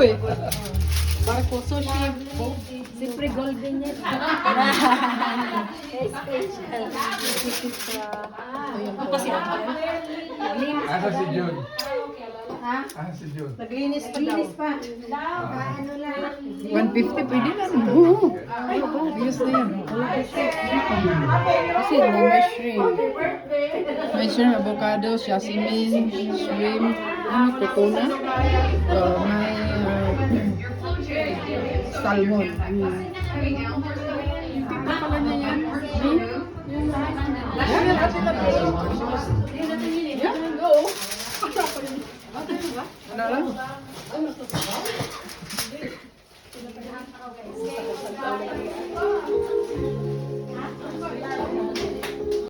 Uy! Barko sushi. Siyempre golden yan. Special. Ayan po si Ate. Ano si Jun? Ha? Ano si Jun? Naglinis pa daw. Linis pa. Ano lang. 150 pwede na. Oo. Ayos na yan. Kasi may shrimp. May shrimp, avocado, sashimi, shrimp, coconut, may salmon. Tignan pala niya yan. Yan, ate na po. Yan, go. Ano lang?